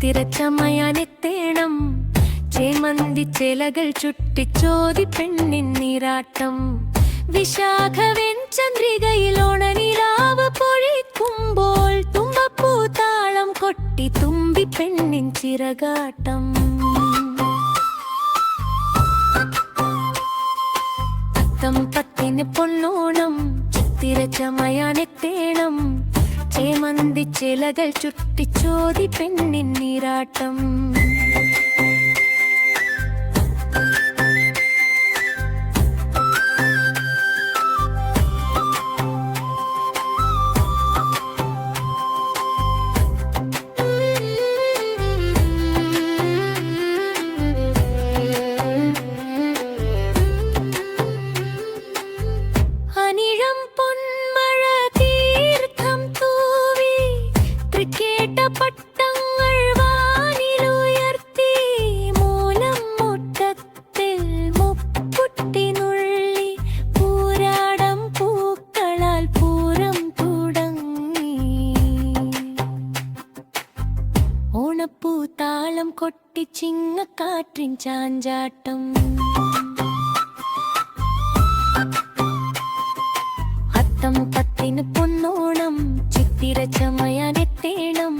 ചിത്തിരച്ചമയാനെത്തേണം ചേമന്തി ചേലകൾ ചുട്ടിച്ചോതി പെണ്ണിൻ നീരാട്ടം വിശാഖവെൻ ചന്ദ്രികയിൽ ഓണനിലാവ് പൊഴിക്കുമ്പോൾ തുമ്പപ്പൂ താളം കൊട്ടി തുമ്പി പെണ്ണിൻ ചിറകാട്ടം അത്തം പത്തിന് പൊന്നോണം ചിത്തിരച്ചമയാനെത്തേണം ചേമന്തി ചേലകൾ ചുട്ടിച്ചോതി പെണ്ണിൻ നീരാട്ടം പട്ടങ്ങൾ വാനിലുയർത്തി മൂലം മുട്ടത്തിൽ മുപ്പുട്ടിനുള്ളി പൂരാടം പൂക്കളാൽ പൂരം തുടങ്ങി ഓണപ്പൂ താളം കൊട്ടി ചിങ്ങക്കാറ്റിൻ ചാഞ്ചാട്ടം അത്തം പത്തിന് പൊന്നോണം ചിത്തിരച്ചമയാനെത്തേണം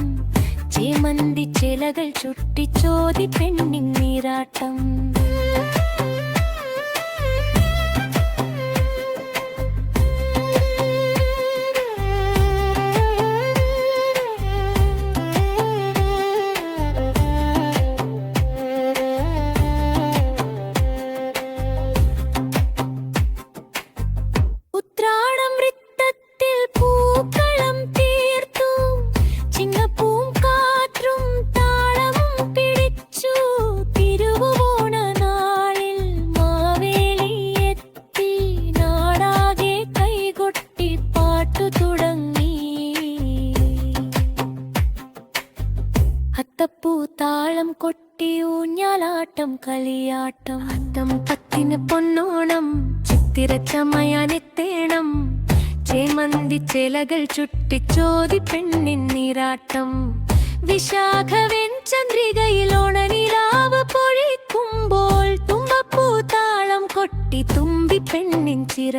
ചേമന്തി ചേലകൾ ചുട്ടിച്ചോതി പെണ്ണിൻ നീരാട്ടം ഉത്രാടം വൃത്തത്തിൽ പൂക്കളം തീർത്തു ചിങ്ങപ്പൂം കാറ്റും താളവും പിടിച്ചു തിരുവോണ നാളിൽ മാവേലി എത്തി നാടാകെ കൈകൊട്ടി പാട്ടു തുടങ്ങി അത്തപ്പൂ താളം കൊട്ടി ഊഞ്ഞാലാട്ടം കളിയാട്ടം അത്തം പത്തിന് പൊന്നോണം ചിത്തിരച്ചമയാനെത്തേണം ചേമന്തി ചേലകൾ ചുട്ടിച്ചോതി പെണ്ണിൻ നീരാട്ടം വിശാഖവെൻ ചന്ദ്രികയിൽ ഓണനിലാവ് പൊഴിക്കുമ്പോൾ തുമ്പപ്പൂ താളം കൊട്ടി തുമ്പി പെണ്ണിൻ ചിറ